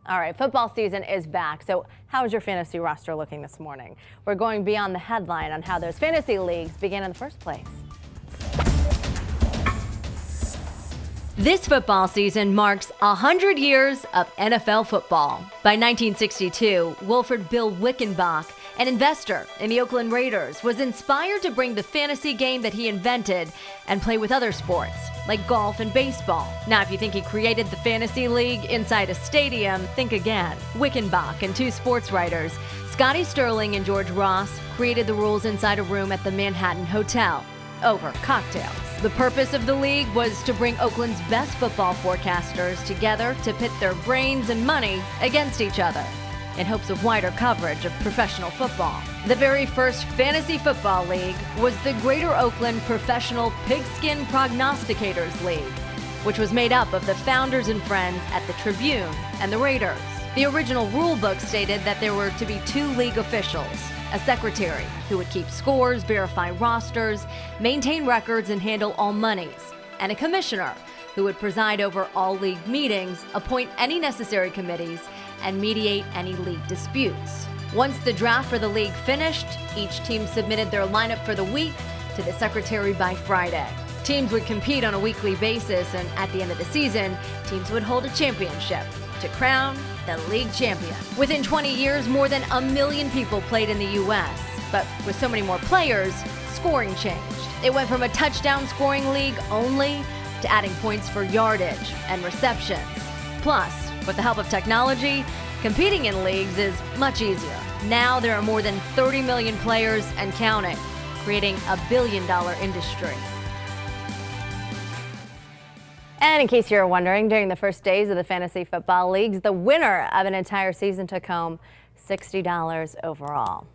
All right, football season is back. So how is your fantasy roster looking this morning? We're going beyond the headline on how those fantasy leagues began in the first place. This football season marks 100 years of NFL football. By 1962, Wilford Bill Wickenbach, an investor in the Oakland Raiders, was inspired to bring the fantasy game that he invented and play with other sports, like golf and baseball. Now, if you think he created the fantasy league inside a stadium, think again. Wickenbach and two sports writers, Scotty Sterling and George Ross, created the rules inside a room at the Manhattan Hotel over cocktails. The purpose of the league was to bring Oakland's best football forecasters together to pit their brains and money against each other in hopes of wider coverage of professional football. The very first fantasy football league was the Greater Oakland Professional Pigskin Prognosticators League, which was made up of the founders and friends at the Tribune and the Raiders. The original rule book stated that there were to be two league officials, a secretary who would keep scores, verify rosters, maintain records, and handle all monies, and a commissioner who would preside over all league meetings, appoint any necessary committees, and mediate any league disputes. Once the draft for the league finished, each team submitted their lineup for the week to the secretary by Friday. Teams would compete on a weekly basis, and at the end of the season, teams would hold a championship to crown the league champion. Within 20 years, more than 1 million people played in the U.S., but with so many more players, scoring changed. It went from a touchdown scoring league only to adding points for yardage and receptions. Plus, with the help of technology, competing in leagues is much easier. Now there are more than 30 million players and counting, creating a billion-dollar industry. And in case you're wondering, during the first days of the fantasy football leagues, the winner of an entire season took home $60 overall.